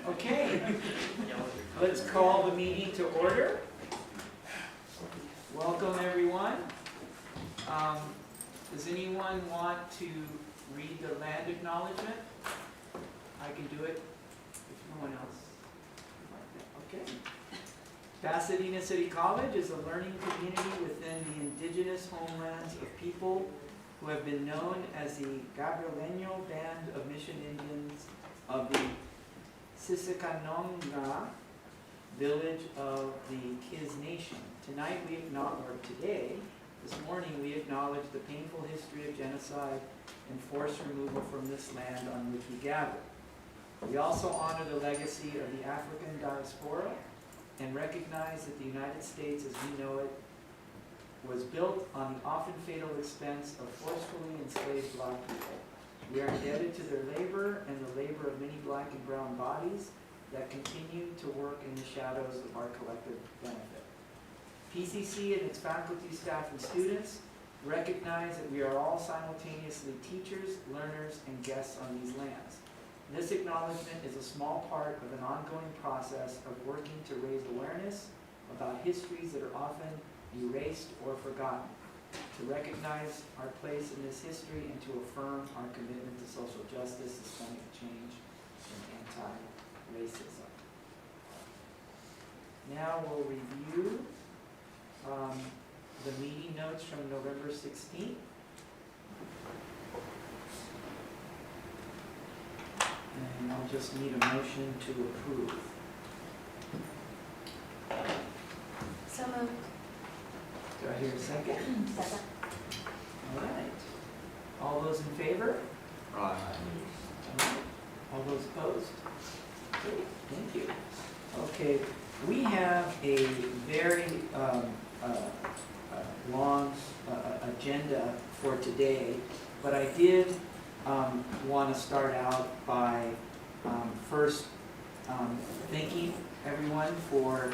Okay, let's call the meeting to order. Welcome, everyone. Does anyone want to read the land acknowledgement? I can do it if no one else. Okay. Pasadena City College is a learning community within the indigenous homelands of people who have been known as the Gabrieleño Band of Mission Indians of the Sissicanonga village of the Kiz Nation. Tonight we acknowledge, or today, this morning we acknowledge the painful history of genocide and forced removal from this land on which we gather. We also honor the legacy of the African diaspora and recognize that the United States as we know it was built on the often fatal expense of forcefully enslaved black people. We are indebted to their labor and the labor of many black and brown bodies that continue to work in the shadows of our collective benefit. PCC and its faculty, staff, and students recognize that we are all simultaneously teachers, learners, and guests on these lands. This acknowledgement is a small part of an ongoing process of working to raise awareness about histories that are often erased or forgotten, to recognize our place in this history and to affirm our commitment to social justice, systemic change, and anti-racism. Now we'll review the meeting notes from November 16th. And I'll just need a motion to approve. So moved. Do I hear a second? Second. All right. All those in favor? Aye. All right. All those opposed? Okay, thank you. Okay, we have a very long agenda for today, but I did want to start out by first thanking everyone for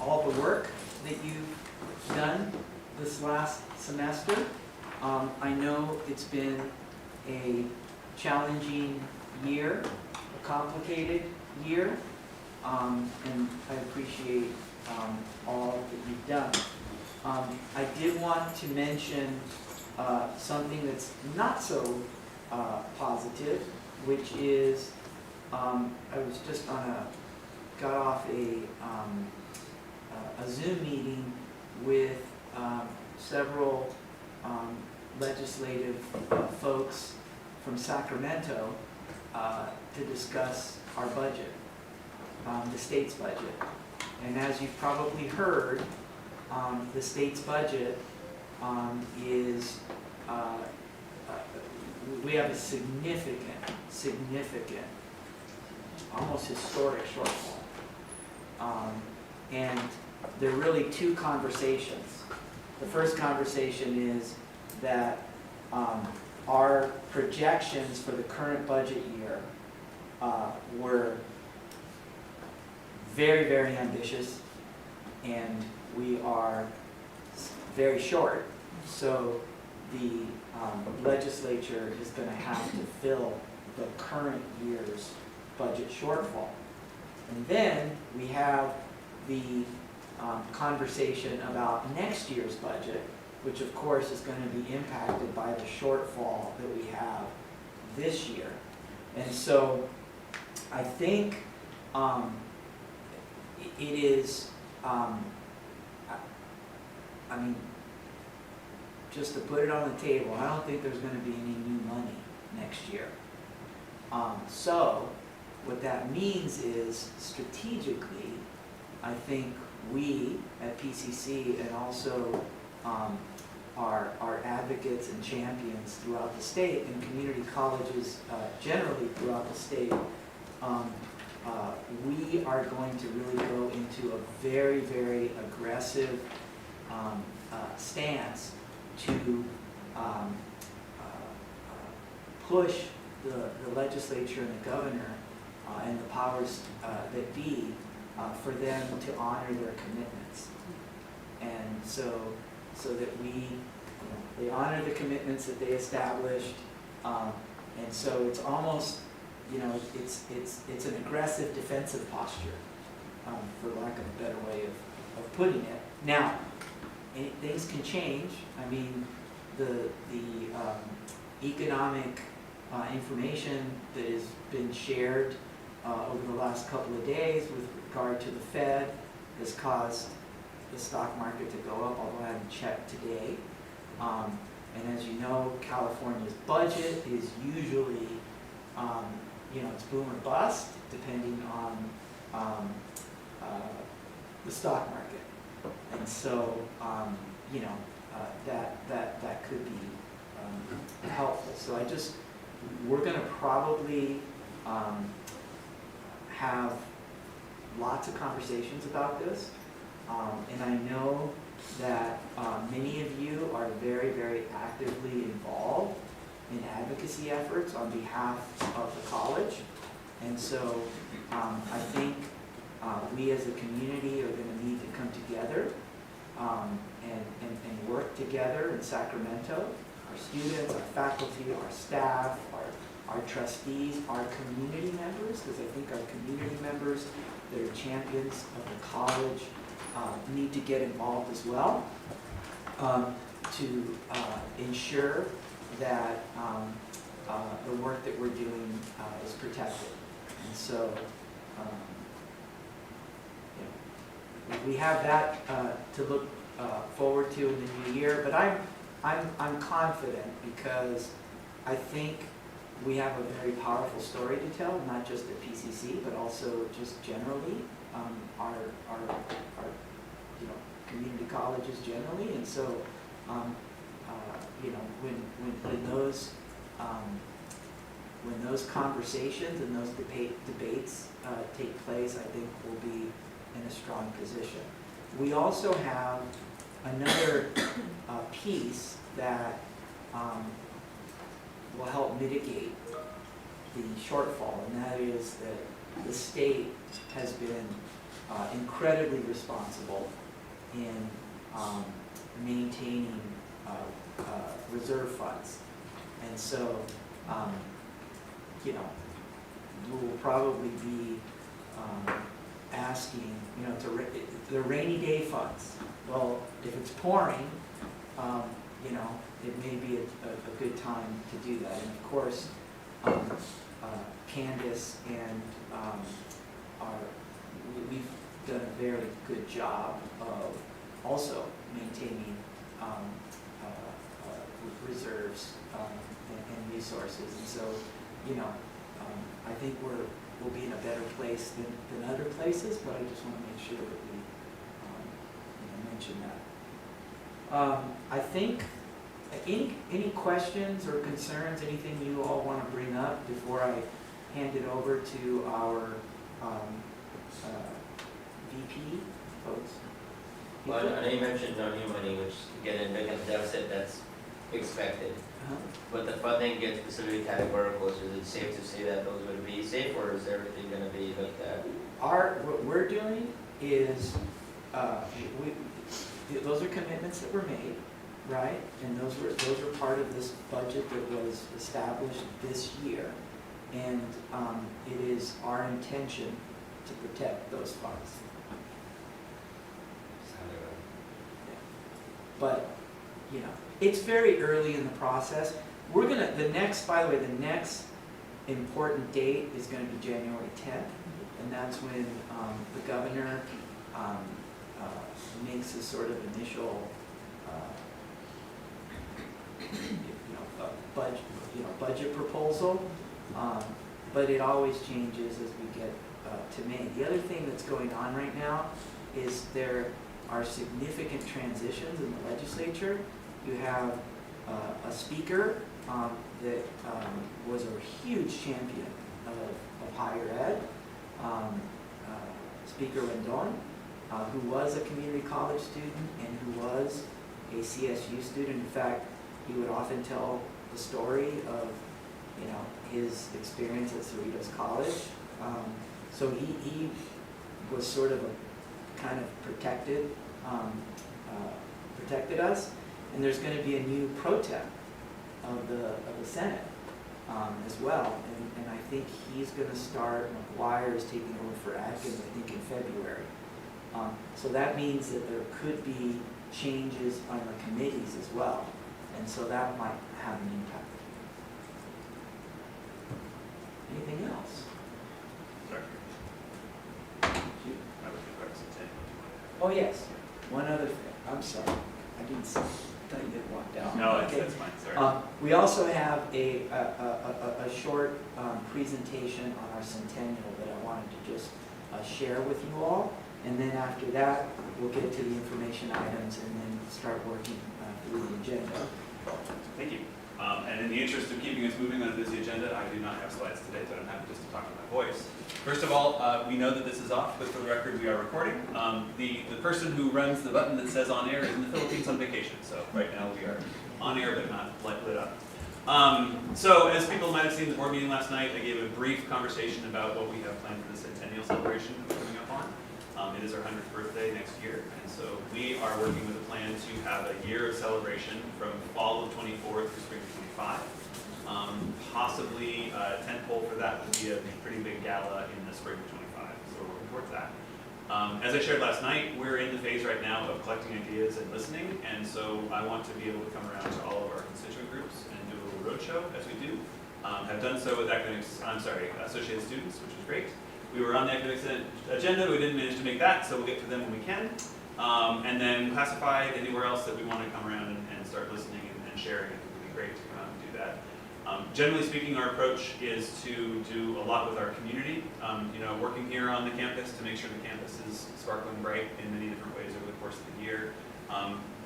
all the work that you've done this last semester. I know it's been a challenging year, a complicated year, and I appreciate all that you've done. I did want to mention something that's not so positive, which is I was just got off a Zoom meeting with several legislative folks from Sacramento to discuss our budget, the state's budget. And as you've probably heard, the state's budget is, we have a significant, almost historic shortfall. And there are really two conversations. The first conversation is that our projections for the current budget year were very, very ambitious, and we are very short. So the legislature is going to have to fill the current year's budget shortfall. And then we have the conversation about next year's budget, which of course is going to be impacted by the shortfall that we have this year. And so I think it is, I mean, just to put it on the table, I don't think there's going to be any new money next year. So what that means is, strategically, I think we at PCC and also our advocates and champions throughout the state and community colleges generally throughout the state, we are going to really go into a very, very aggressive stance to push the legislature and the governor and the powers that be for them to honor their commitments. And so that they honor the commitments that they established. And so it's almost you know, it's an aggressive defensive posture, for lack of a better way of putting it. Now, things can change. I mean, the economic information that has been shared over the last couple of days with regard to the Fed has caused the stock market to go up, although I haven't checked today. And as you know, California's budget is usually, you know, it's boom or bust, depending on the stock market. And so, you know, that could be helpful. So we're going to probably have lots of conversations about this. And I know that many of you are very, very actively involved in advocacy efforts on behalf of the college. And so I think we as a community are going to need to come together and work together in Sacramento. Our students, our faculty, our staff, our trustees, our community members, because I think our community members that are champions of the college need to get involved as well to ensure that the work that we're doing is protected. And so you know, we have that to look forward to in the new year. But I'm confident because I think we have a very powerful story to tell, not just at PCC, but also just generally our you know, community colleges generally. And so you know, when those conversations and those debates take place, I think we'll be in a strong position. We also have another piece that will help mitigate the shortfall, and that is that the state has been incredibly responsible in maintaining reserve funds. And so, you know, we will probably be asking, you know, the rainy day funds. Well, if it's pouring, you know, it may be a good time to do that. And of course, Candace and we've done a very good job of also maintaining reserves and resources. And so, you know, I think we'll be in a better place than other places, but I just want to make sure that we you know, mention that. I think any questions or concerns, anything you all want to bring up before I hand it over to our VP folks? Well, I know you mentioned no new money, which again, in a deficit that's expected. But the funding gets specifically categorical, so is it safe to say that those would be safe, or is everything going to be looked at? What we're doing is, those are commitments that were made, right? And those are part of this budget that was established this year. And it is our intention to protect those funds. But, you know, it's very early in the process. We're gonna, by the way, the next important date is gonna be January 10th, and that's when the governor makes a sort of initial, budget proposal. But it always changes as we get to May. The other thing that's going on right now is there are significant transitions in the legislature. You have a speaker that was a huge champion of higher ed, Speaker Rendon, who was a community college student and who was a CSU student. In fact, he would often tell the story of, you know, his experience at Cerritos College. So he was sort of a kind of protected us. And there's going to be a new pro tem of the Senate as well. And I think he's gonna start, McGuire is taking over for Atkins, I think in February. So that means that there could be changes on the committees as well, and so that might have an impact. Anything else? Sorry. You- I was requesting 10. Oh, yes, one other thing, I'm sorry, I didn't see, thought you had walked out. No, Okay. that's fine, sorry. We also have a short presentation on our centennial that I wanted to just share with you all. And then after that, we'll get to the information items and then start working through the agenda. Thank you. And in the interest of keeping us moving on a busy agenda, I do not have slides today, but I'm happy just to talk to my voice. First of all, we know that this is off, but for the record, we are recording. The person who runs the button that says on air is in the Philippines on vacation, so right now we are on air but not lit up. So as people might have seen the board meeting last night, I gave a brief conversation about what we have planned for the centennial celebration that we're coming up on. It is our 100th birthday next year, and so we are working with a plan to have a year of celebration from fall of 24 through spring of 25. Possibly tentpole for that would be a pretty big gala in the spring of 25, so we're working towards that. As I shared last night, we're in the phase right now of collecting ideas and listening, and so I want to be able to come around to all of our constituent groups and do a little roadshow as we do. Have done so with associated students, which is great. We were on the academic agenda, we didn't manage to make that, so we'll get to them when we can. And then classified anywhere else that we want to come around and start listening and sharing. I think it would be great to do that. Generally speaking, our approach is to do a lot with our community, working here on the campus to make sure the campus is sparkling bright in many different ways over the course of the year.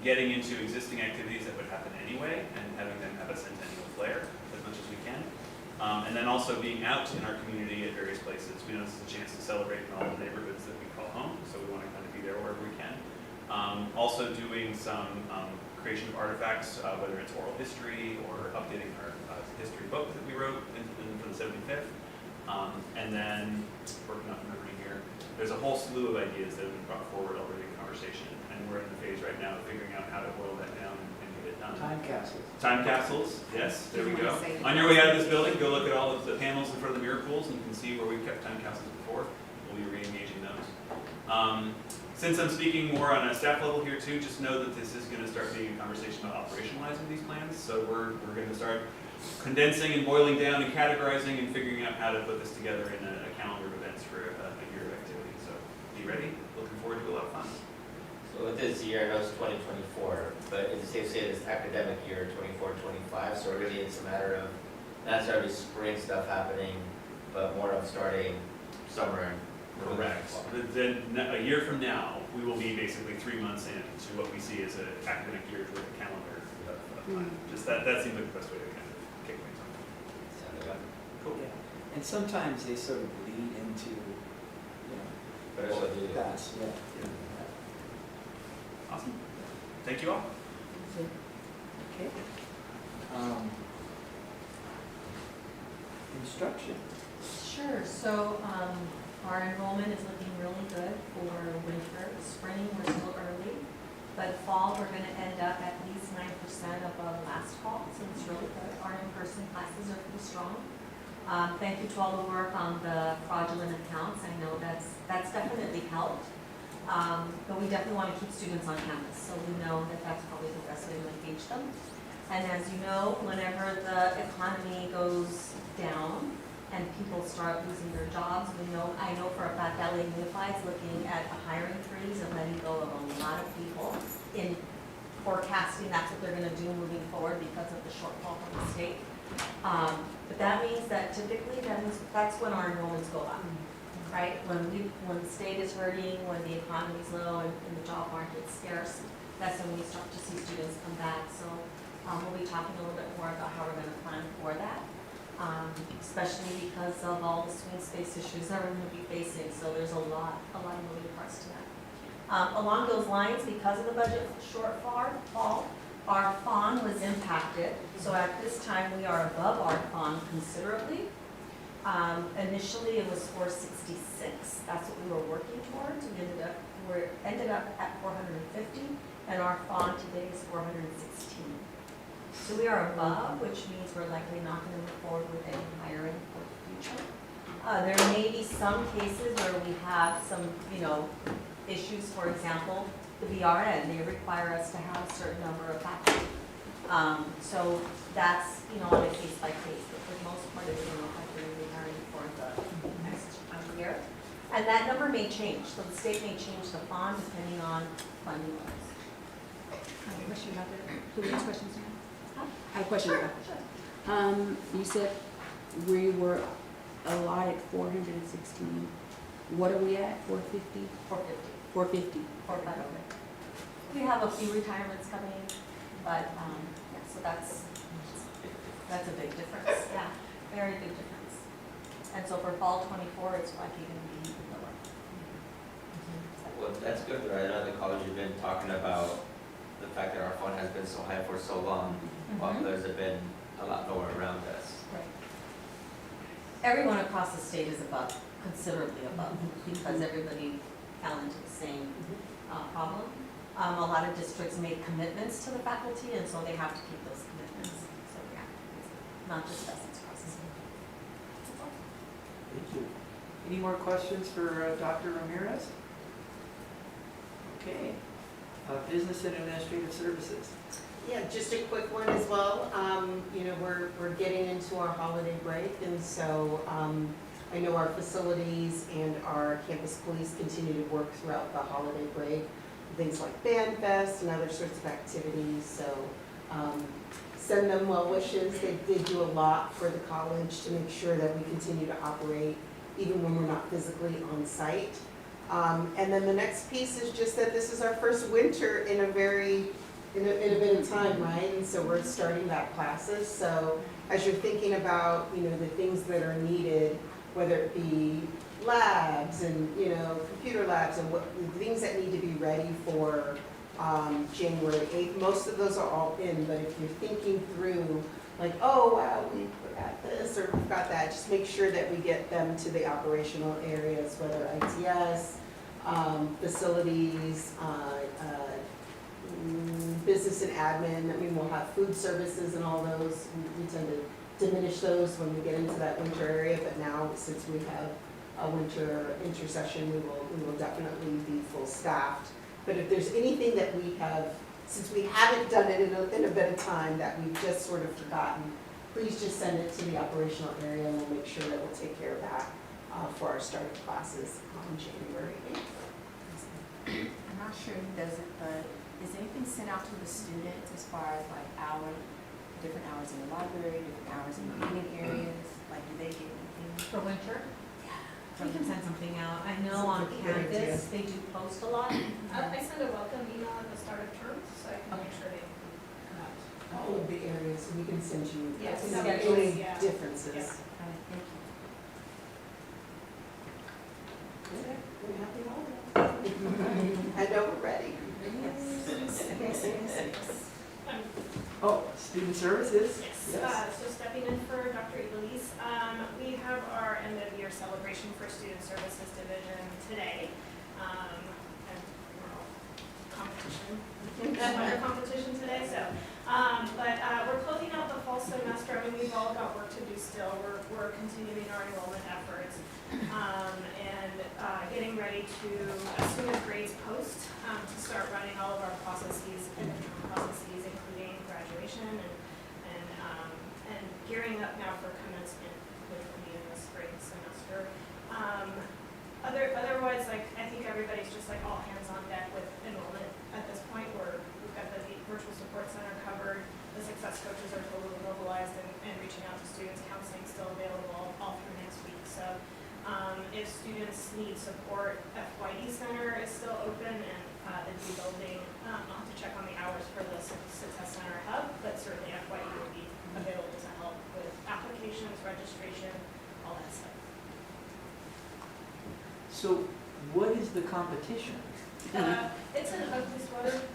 Getting into existing activities that would happen anyway and having them have a centennial flair as much as we can. And then also being out in our community at various places. We know this is a chance to celebrate in all the neighborhoods that we call home, so we want to kind of be there wherever we can. Also doing some creation of artifacts, whether it's oral history or updating our history book that we wrote for the 75th. And then, working on memory here, there's a whole slew of ideas that have been brought forward already in conversation, and we're in the phase right now of figuring out how to boil that down and get it done. Time capsules. Time capsules, yes, there we Do you go. wanna say the On your way out of this building, go look at all of the panels in front of the mirror pools and you can see where we've kept time capsules before. We'll be re-engaging those. Since I'm speaking more on a staff level here too, just know that this is going to start being a conversation about operationalizing these plans. So we're going to start condensing and boiling down and categorizing and figuring out how to put this together in a calendar of events for a year of activity. So be ready, looking forward to a lot of fun. So with this year, I know it's 2024, but is it safe to say this academic year, 24-25, so really it's a matter of not necessarily spring stuff happening, but more of starting summer and Correct. Then a year from now, we will be basically 3 months into what we see as an academic year's worth of calendar of time. Just that seems like the best way to kind of kick things off. Sounds good. Cool. Yeah. And sometimes they sort of bleed into, But also do. past, yeah. Awesome. Thank you all. Okay. Instruction. Sure, so our enrollment is looking really good for winter. Spring, we're still early, but fall, we're going to end up at least 9% above last fall, so it's really good. Our in-person classes are pretty strong. Thank you to all the work on the fraudulent accounts. I know that's definitely helped, but we definitely want to keep students on campus, so we know that that's probably the best way to engage them. And as you know, whenever the economy goes down and people start losing their jobs, I know for a fact LA Unified is looking at a hiring freeze and letting go of a lot of people in forecasting that's what they're going to do moving forward because of the shortfall from the state. But that means that typically that's when our enrollments go up, right? When the state is hurting, when the economy's low and the job market's scarce, that's when we start to see students come back. So we'll be talking a little bit more about how we're going to plan for that, especially because of all the swing space issues that we're going to be facing. So there's a lot of moving parts to that. Along those lines, because of the budget shortfall, our FON was impacted. So at this time, we are above our FON considerably. Initially, it was 466. That's what we were working towards. We ended up at 450, and our FON today is 416. So we are above, which means we're likely not going to move forward with any hiring for the future. There may be some cases where we have some, issues. For example, the VRN, they require us to have a certain number of faculty. So that's, on a case by case, but for the most part, it's effectively rehiring for the next year. And that number may change, so the state may change the bond depending on funding levels. I have a question about that. Do we have questions now? Huh? I have a question about that. You said we were allotted 416. What are we at? 450? 450. 450. For federal. We have a few retirements coming, but, yeah, so that's a big difference, yeah, very big difference. And so for fall 24, it's likely going to be lower. Well, that's good, but I know the college has been talking about the fact that our fund has been so high for so long, while Mhm. others have been a lot lower around us. Right. Everyone across the state is above, considerably above, because everybody fell into the same problem. A lot of districts made commitments to the faculty, and so they have to keep those commitments. So, yeah, it's not just us, it's across the state. Thank you. Any more questions for Dr. Ramirez? Okay. Business and Administrative Services. Yeah, just a quick one as well. We're getting into our holiday break, and so I know our facilities and our campus police continue to work throughout the holiday break. Things like Band Fest and other sorts of activities, so send them well wishes. They do a lot for the college to make sure that we continue to operate even when we're not physically on site. And then the next piece is just that this is our first winter in a bit of time, right? And so we're starting back classes. So as you're thinking about, the things that are needed, whether it be labs and, computer labs and what the things that need to be ready for January 8th, most of those are all in. But if you're thinking through, like, oh, wow, we forgot this or we've got that, just make sure that we get them to the operational areas, whether ITS, facilities, business and admin. I mean, we'll have food services and all those. We tend to diminish those when we get into that winter area, but now since we have a winter intercession, we will definitely be full staffed. But if there's anything that we have, since we haven't done it in a bit of time that we've just sort of forgotten, please just send it to the operational area and we'll make sure that we'll take care of that for our start of classes on January 8th. I'm not sure who does it, but is anything sent out to the students as far as like different hours in the library, different hours in the reading areas? Like, do they get anything? For winter, Yeah. we can send something out. I know on campus, they do post a lot. I send a welcome email at the start of term, so I can make sure they come out. All of the areas, we can send you Yes, if there's schedules, any yeah. differences. Yeah. All right, thank you. Okay, we're happy holidays. I know we're ready. Oh, Student Services? Yes, so stepping in for Dr. Elise, we have our end of year celebration for Student Services Division today. And we're all competition, under competition today, so. But we're closing out the fall semester. I mean, we've all got work to do still. We're continuing our enrollment efforts. And getting ready to, as soon as grades post, to start running all of our processes, including graduation and gearing up now for commencement, which will be in the spring semester. Otherwise, I think everybody's just like all hands on deck with enrollment at this point. We've got the virtual support center covered. The success coaches are totally mobilized and reaching out to students. Counseling still available all through next week. So if students need support, FYE Center is still open, and the D building, I'll have to check on the hours for the Success Center hub, but certainly FYE will be available to help with applications, registration, all that stuff. So what is the competition? It's an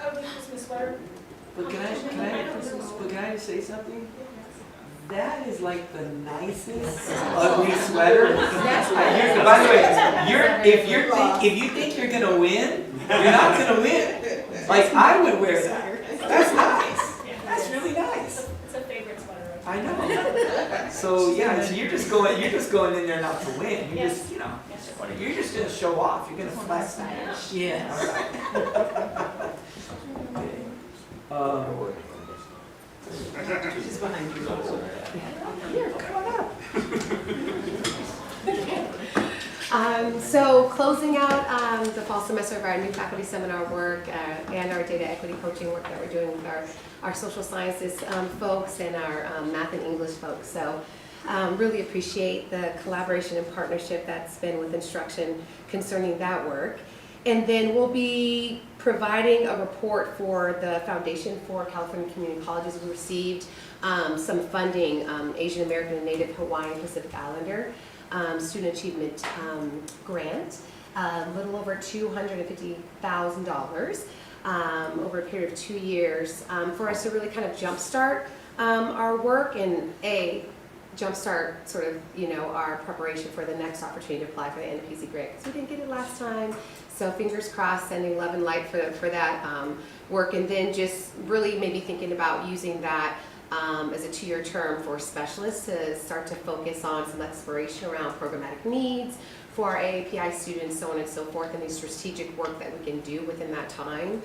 ugly Christmas sweater. But can I just say something? That is like the nicest ugly sweater. By the way, if you think you're gonna win, you're not gonna win. Like, I would wear that. That's nice. That's really nice. It's a favorite sweater. I know. so you're just going in there not to win, you're Yes. just, you know, Yes. you're just gonna show off, you're gonna flex. Yeah. All right. Okay. She's behind you. Here, come on up. So closing out the fall semester of our new faculty seminar work and our data equity coaching work that we're doing with our social sciences folks and our math and English folks. So really appreciate the collaboration and partnership that's been with instruction concerning that work. And then we'll be providing a report for the Foundation for California Community Colleges. We received some funding, Asian American and Native Hawaiian Pacific Islander student achievement grant, a little over $250,000 over a period of 2 years for us to really kind of jumpstart our work and jumpstart sort of, our preparation for the next opportunity to apply for the NPC grant, because we didn't get it last time. So fingers crossed, sending love and light for that work, and then just really maybe thinking about using that as a 2-year term for specialists to start to focus on some exploration around programmatic needs for our AAPI students, so on and so forth, and the strategic work that we can do within that time.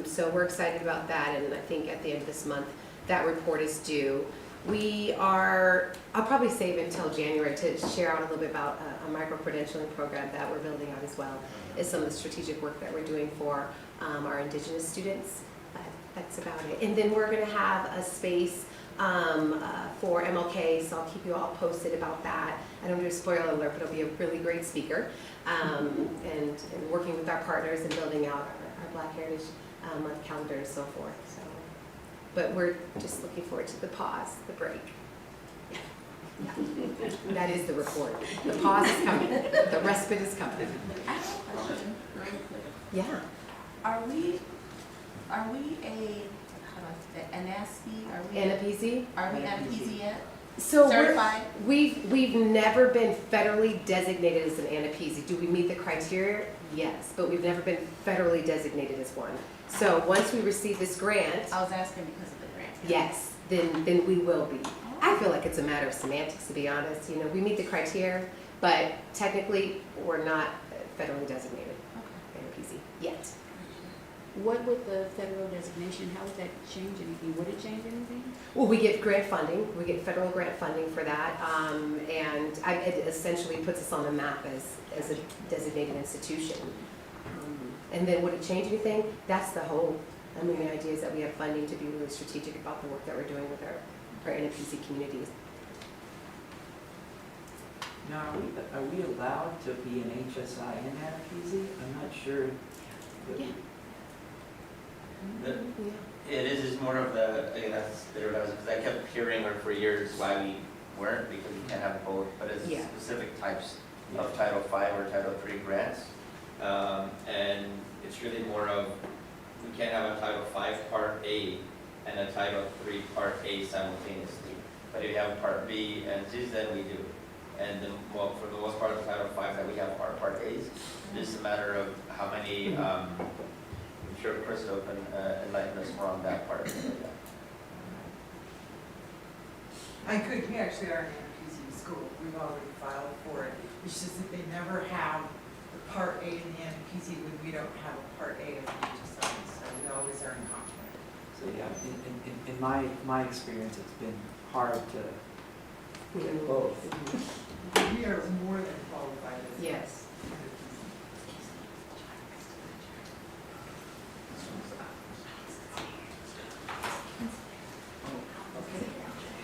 So we're excited about that, and I think at the end of this month, that report is due. I'll probably save it until January to share out a little bit about a micro-credentialing program that we're building out as well, as some of the strategic work that we're doing for our Indigenous students. That's about it. And then we're going to have a space for MLK, so I'll keep you all posted about that. I don't do a spoiler alert, but it'll be a really great speaker. And working with our partners and building out our Black Heritage Month calendar and so forth. So, but we're just looking forward to the pause, the break. Yeah. That is the report. The pause is coming. The respite is coming. I have a question, really quick. Yeah. Are we an ASPE? NPC? Are we NPC yet? So Certified? we've never been federally designated as an ANAPZ. Do we meet the criteria? Yes, but we've never been federally designated as one. So once we receive this grant, I was asking because of the grant. yes, then we will be. I feel like it's a matter of semantics, to be honest. We meet the criteria, but technically we're not federally designated ANAPZ yet. What would the federal designation, how would that change anything? Would it change anything? Well, we get grant funding. We get federal grant funding for that, and it essentially puts us on the map as a designated institution. And then would it change anything? That's the whole. The idea is that we have funding to be really strategic about the work that we're doing with our NPC communities. Now, are we allowed to be an HSI in NPZ? I'm not sure. Yeah. The- Yeah. It is more of the, again, that's the because I kept hearing for years why we weren't, because we can't have both, but it's Yeah. specific types of Title V or Title III grants. And it's really more of, we can't have a Title V Part A and a Title III Part A simultaneously. But if you have Part B and C's, then we do. And for the most part, the Title V that we have are Part A's. Just a matter of how many, I'm sure Crystal can enlighten us more on that part. I could, we actually are in NPZ school, we've already filed for it. It's just that they never have the Part A in the NPZ when we don't have a Part A of the HSI, so we always are in conflict. So yeah, in my experience, it's been hard to get both. We are more than qualified as. Yes.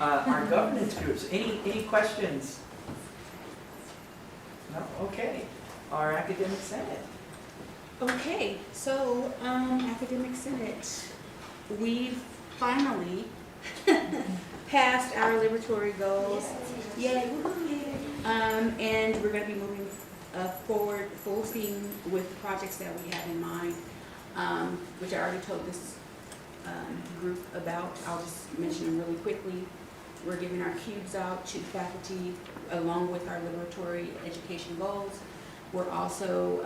Our governance groups, any questions? No, okay. Our academic senate. Okay, so, Academic Senate, we've finally passed our liberatory goals. Yay, woohoo. And we're gonna be moving forward full steam with the projects that we have in mind, which I already told this group about. I'll just mention them really quickly. We're giving our cubes out to faculty along with our liberatory education goals. We're also,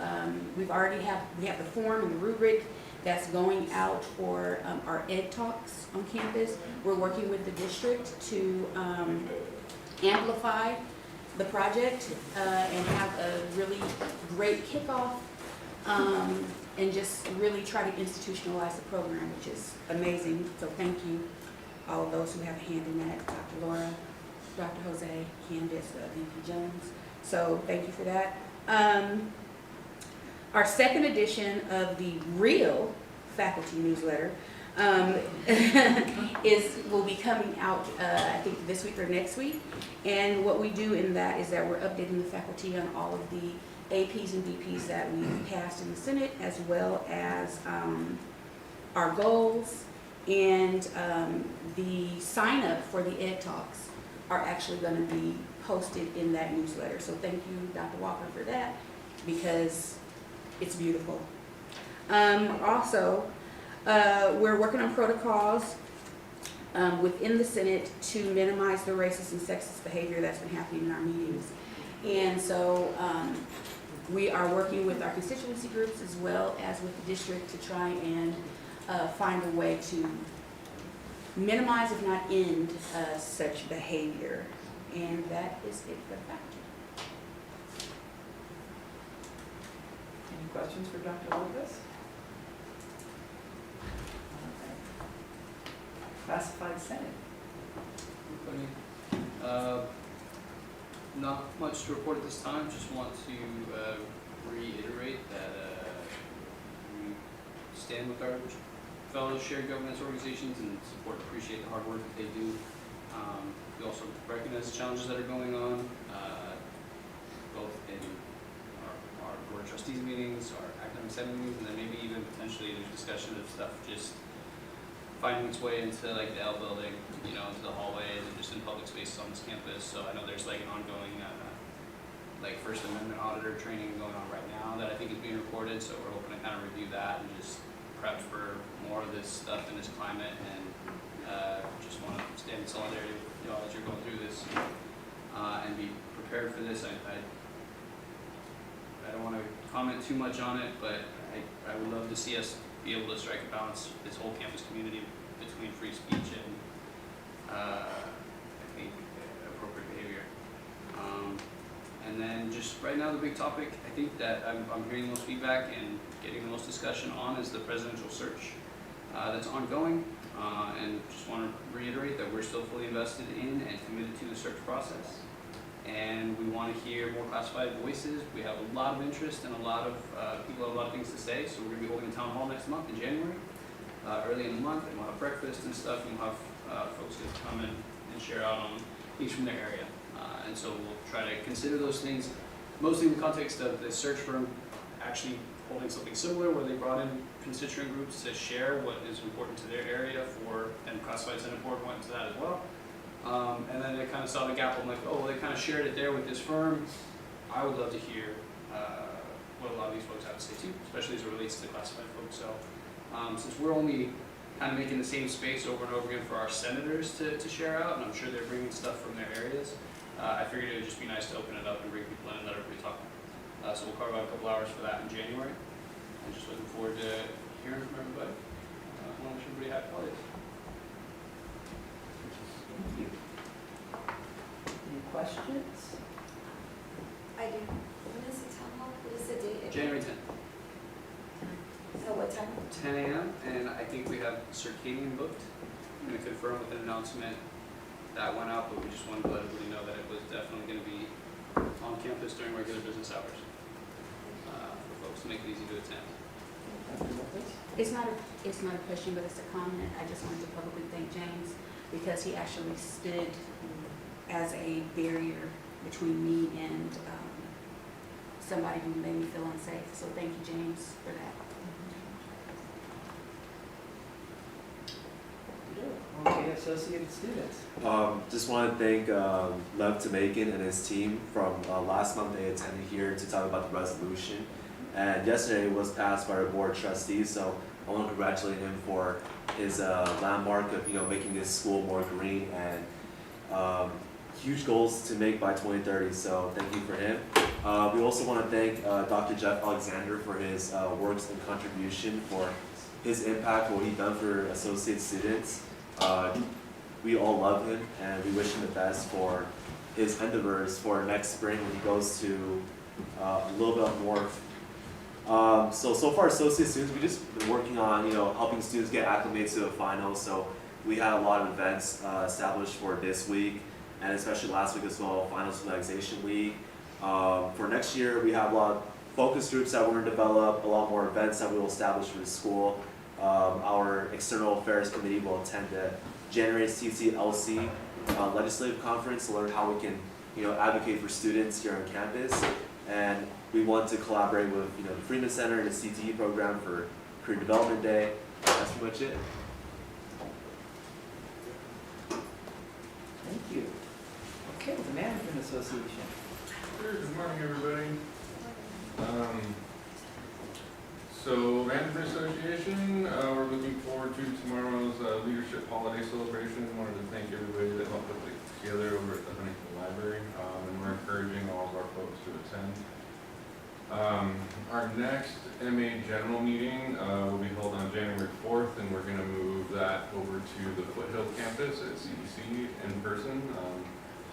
we have the form and the rubric that's going out for our ed talks on campus. We're working with the district to amplify the project and have a really great kickoff and just really try to institutionalize the program, which is amazing. So thank you, all of those who have a hand in that, Dr. Laura, Dr. Jose, Candace, VP Jones. So thank you for that. Our second edition of the real faculty newsletter will be coming out, I think this week or next week. And what we do in that is that we're updating the faculty on all of the APs and DPs that we passed in the Senate, as well as our goals. And the sign up for the Ed Talks are actually going to be posted in that newsletter. So thank you, Dr. Walker, for that, because it's beautiful. Also, we're working on protocols within the Senate to minimize the racist and sexist behavior that's been happening in our meetings. And so we are working with our constituency groups as well as with the district to try and find a way to minimize, if not end, such behavior. And that is it for the faculty. Any questions for Dr. Lopez? Classified Senate. Not much to report at this time, just want to reiterate that we stand with our fellow shared governance organizations and support and appreciate the hard work that they do. We also recognize the challenges that are going on, both in our board of trustees meetings, our academic senate meetings, and then maybe even potentially there's discussion of stuff just finding its way into like the L building, you know, into the hallways and just in public spaces on this campus. So I know there's like an ongoing like First Amendment auditor training going on right now that I think is being recorded. So we're hoping to kind of review that and just prep for more of this stuff in this climate, and just want to stand in solidarity with y'all as you're going through this and be prepared for this. I don't want to comment too much on it, but I would love to see us be able to strike a balance, this whole campus community, between free speech and I think appropriate behavior. And then just right now the big topic I think that I'm hearing the most feedback and getting the most discussion on is the presidential search that's ongoing. And just want to reiterate that we're still fully invested in and committed to the search process. And we want to hear more classified voices. We have a lot of interest and a lot of people have a lot of things to say. So we're going to be holding a town hall next month in January, early in the month, and we'll have breakfast and stuff, and we'll have folks that come in and share out on each from their area. And so we'll try to consider those things, mostly in the context of the search firm actually holding something similar, where they brought in constituent groups to share what is important to their area and classified Senate board went into that as well. And then they kind of saw the gap. I'm like, oh, well, they kind of shared it there with this firm. I would love to hear what a lot of these folks have to say too, especially as it relates to classified folks. So since we're only kind of making the same space over and over again for our senators to share out, and I'm sure they're bringing stuff from their areas, I figured it would just be nice to open it up and bring people in and let everybody talk. So we'll carve out a couple hours for that in January. I'm just looking forward to hearing from everybody. I want to wish everybody happy holidays. Thank you. Any questions? I do. When is the town hall? What is the date? again? January 10th, At what time? 10 a.m. And I think we have circadian booked. I'm going to confirm with an announcement that went out, but we just wanted to let everybody know that it was definitely going to be on campus during regular business hours for folks to make it easy to attend. Dr. Lopez? It's not a question, but it's a comment. I just wanted to publicly thank James because he actually stood as a barrier between me and somebody who made me feel unsafe. So thank you, James, for that. Okay, Associated Students. Just want to thank Lev Tamakin and his team from last month. They attended here to talk about the resolution. And yesterday it was passed by our board of trustees, so I want to congratulate him for his landmark of making this school more green and huge goals to make by 2030. So thank you for him. We also want to thank Dr. Jeff Alexander for his works and contribution, for his impact, what he's done for associate students. We all love him and we wish him the best for his endeavors for next spring when he goes to a little bit more. So far, associate students, we just been working on helping students get acclimated to the finals. So we had a lot of events established for this week, and especially last week as well, finals relaxation week. For next year, we have a lot of focus groups that we're going to develop, a lot more events that we will establish for the school. Our external affairs committee will attend the January CCLC legislative conference to learn how we can advocate for students here on campus. And we want to collaborate with the Freeman Center and the CTE program for Career Development Day. That's pretty much it. Thank you. Okay, the Management Association. Good morning, everybody. So, Management Association, we're looking forward to tomorrow's leadership holiday celebration. Wanted to thank everybody that helped put it together over at the Huntington Library, and we're encouraging all of our folks to attend. Our next MA General Meeting will be held on January 4th, and we're going to move that over to the Foothill campus at CDC in person.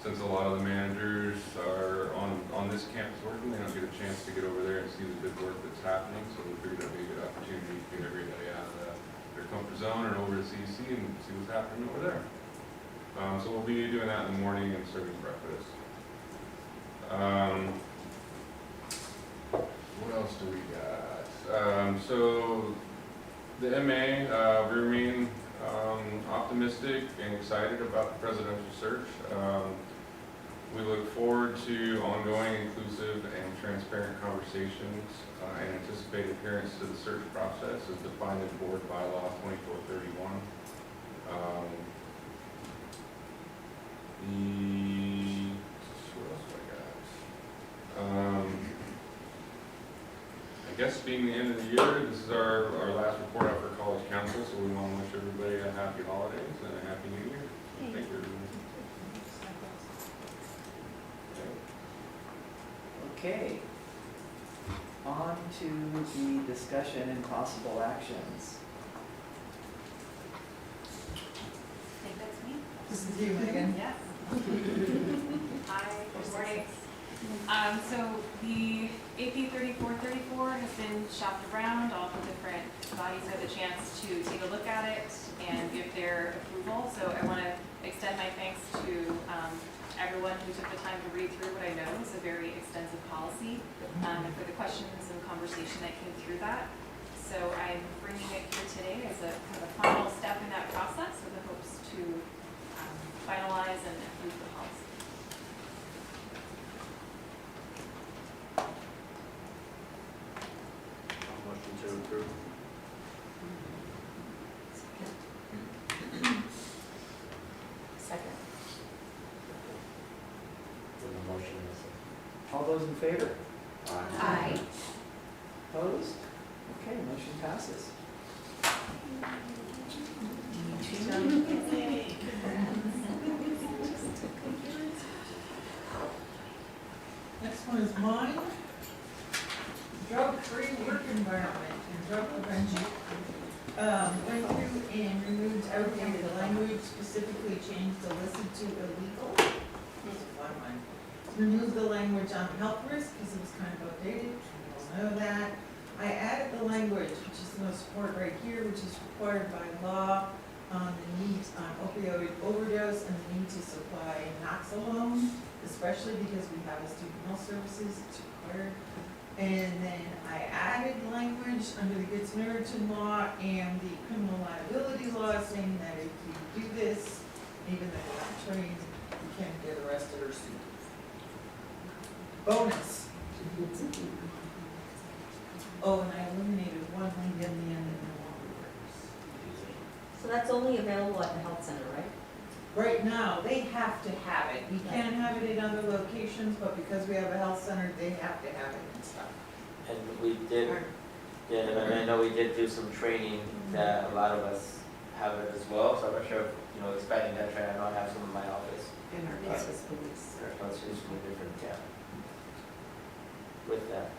Since a lot of the managers are on this campus working, they don't get a chance to get over there and see the good work that's happening, so we figured that'd be a good opportunity to get everybody out of their comfort zone and over to CDC and see what's happening over there. So we'll be doing that in the morning and serving breakfast. What else do we got? So the MA, we remain optimistic and excited about the presidential search. We look forward to ongoing, inclusive, and transparent conversations and anticipate adherence to the search process as defined in Board Bylaw 2431. What else do I got? I guess being the end of the year, this is our last report out for College Council, so we want to wish everybody a happy holidays and a happy new year. Thank you, everyone. Okay. On to the discussion and possible actions. I think that's me. This is you, Megan. Yes. Hi, good morning. So the AP 3434 has been shopped around. All the different bodies have a chance to take a look at it and give their approval. So I want to extend my thanks to everyone who took the time to read through what I know is a very extensive policy, and for the questions and conversation that came through that. So I'm bringing it here today as a kind of a final step in that process with the hopes to finalize and approve the policy. Motion to approve. Second. With the motion is All those in favor? Aye. Opposed? Okay, motion passes. Next one is mine. Drug-free work environment and drug prevention. Went through and removed outdated language, specifically changed illicit to illegal. Here's a fun one. Removed the language on health risk because it was kind of outdated, we all know that. I added the language, which is no support right here, which is required by law on the need on opioid overdose and the need to supply Naloxone, especially because we have a student health services, it's required. And then I added language under the Good Samaritan law and the criminal liability law saying that if you do this, even though you're not trained, you can't get arrested or sued. Bonus. Oh, and I eliminated one link at the end that no longer works. So that's only available at the health center, right? Right now, they have to have it. We can have it in other locations, but because we have a health center, they have to have it and stuff. And we did, and I know we did do some training that a lot of us have it as well, so I'm not sure if, expanding that training, I know I have some in my office. In our campus police. Our constitution is different, yeah. With that,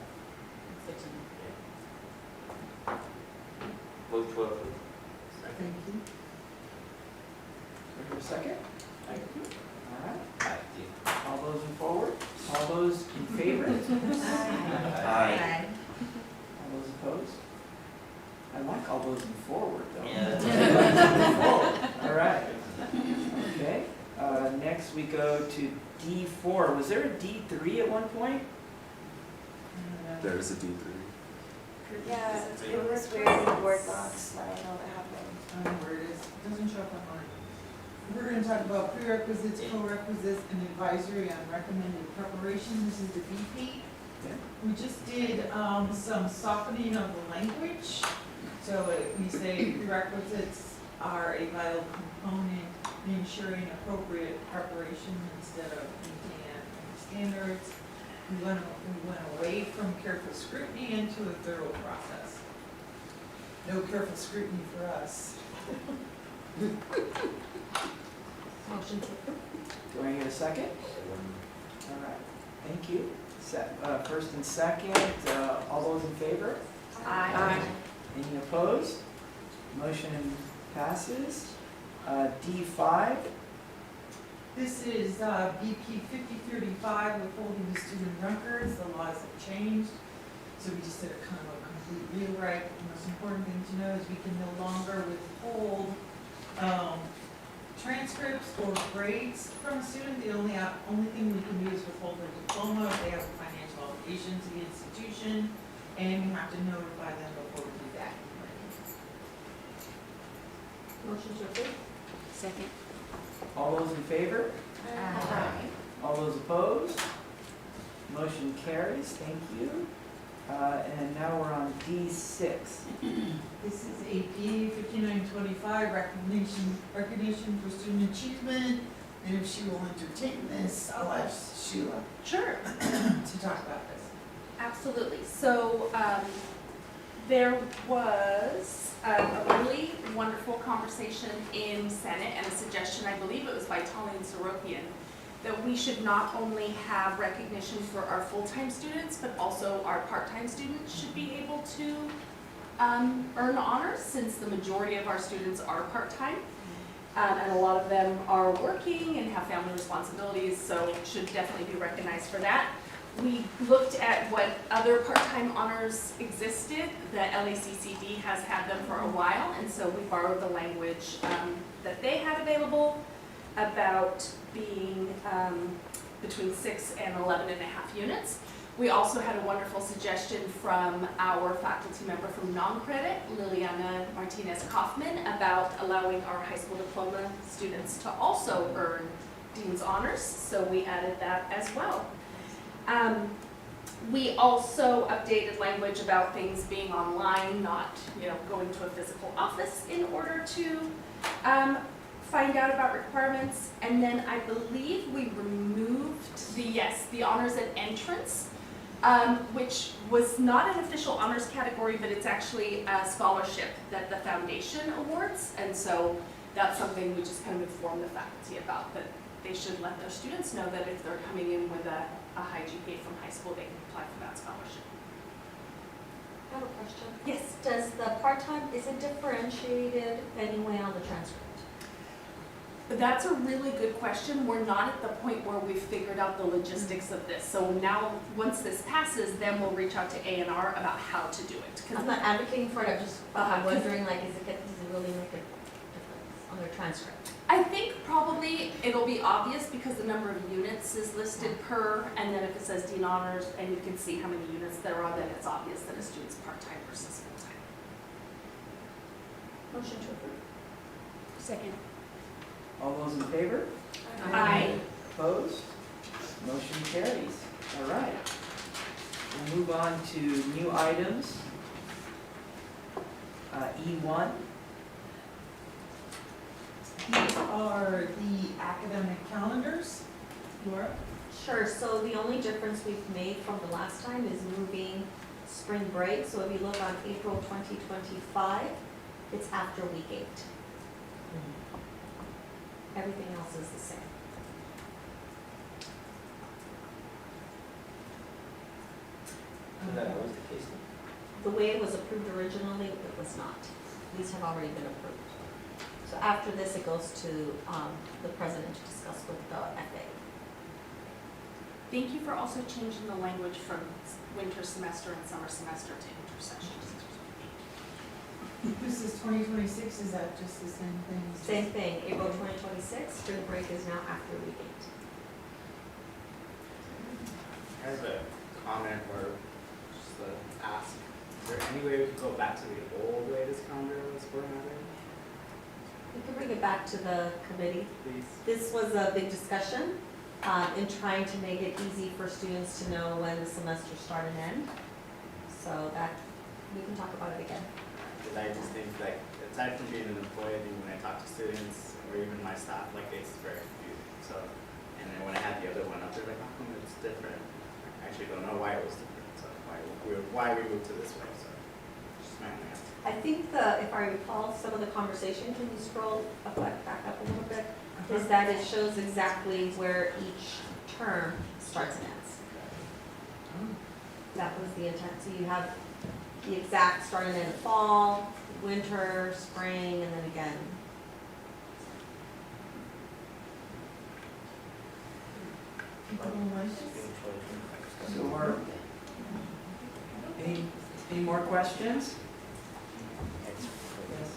move to approve. Thank you. Is there a second? All right. Aye. All In favor? Aye. All those opposed? I like all those in forward, though. Yeah. All right. Okay, next we go to D4. Was there a D3 at one point? There's a D3. Yeah, it was weird in the board docs, I don't know what happened. I don't know where it is, it doesn't show up on mine. We're gonna talk about prerequisites, co-requisites, and advisory on recommended preparation, this is the BP. Yeah. We just did, some softening of the language, so we say prerequisites are a vital component in ensuring appropriate preparation instead of meeting academic standards. We went away from careful scrutiny into a thorough process. No careful scrutiny for us. Motion to approve. Do I hear a second? All right, thank you. First and second, all those in favor? Aye. Any opposed? Motion passes. D5, This is BP 5035, withholding the student records. The laws have changed, so we just did a kind of a complete rewrite. The most important thing to know is we can no longer withhold transcripts or grades from a student. The only thing we can do is withhold their diploma if they have a financial obligation to the institution, and we have to notify them before we do that. Motion to approve. Second. all those in favor? All those opposed? Motion carries, thank you. And now we're on D6. This is AP 5925, recognition for student achievement. And if she will entertain this, I'll ask Sheila Sure, to talk about this. absolutely. So there was a really wonderful conversation in Senate and a suggestion, I believe it was by Tallene Sorokian, that we should not only have recognition for our full-time students, but also our part-time students should be able to earn honors, since the majority of our students are part-time. And a lot of them are working and have family responsibilities, so should definitely be recognized for that. We looked at what other part-time honors existed. The LACCD has had them for a while, and so we borrowed the language that they had available about being between 6 and 11 and a half units. We also had a wonderful suggestion from our faculty member from non-credit, Liliana Martinez-Kaufman, about allowing our high school diploma students to also earn Dean's Honors, so we added that as well. We also updated language about things being online, not, going to a physical office in order to find out about requirements. And then I believe we removed the honors at entrance, which was not an official honors category, but it's actually a scholarship that the foundation awards. And so that's something we just kind of informed the faculty about, that they should let their students know that if they're coming in with a high GPA from high school, they can apply for that scholarship. I have a question. Yes. Does the part-time, is it differentiated anyway on the transcript? That's a really good question. We're not at the point where we've figured out the logistics of this. So now, once this passes, then we'll reach out to A&R about how to do it. I'm not advocating for it, I'm just wondering, like, does it really make a difference on their transcript? I think probably it'll be obvious because the number of units is listed per, and then if it says Dean Honors and you can see how many units there are, then it's obvious that a student's part-time versus full-time. Motion to approve. Second. All those in favor? Aye. Opposed? Motion carries. All right. We'll move on to new items. E1. These are the academic calendars. Laura? Sure, so the only difference we've made from the last time is moving spring break. So if you look on April 2025, it's after week 8. Everything else is the same. That was the case. The way it was approved originally, it was not. These have already been approved. So after this, it goes to the president to discuss with the FA. Thank you for also changing the language from winter semester and summer semester to intersession. This is 2026, is that just the same thing? Same thing, April 2026, spring break is now after week 8. I have a comment or just a ask. Is there any way we could go back to the old way this calendar was formatted, We can bring it back to the committee. please? This was a big discussion in trying to make it easy for students to know when the semester start and end. So that, we can talk about it again. Because I just think like, aside from being an employee, I think when I talk to students or even my staff, like it's very confusing. So, and then when I had the other one up there, like, how come it's different? I actually don't know why it was different, so why we moved to this way, so just my only answer. I think if I recall some of the conversation, can you scroll back up a little bit? Is that it shows exactly where each term starts and ends. That was the intent. So you have the exact start and end fall, winter, spring, and then again. So any more questions?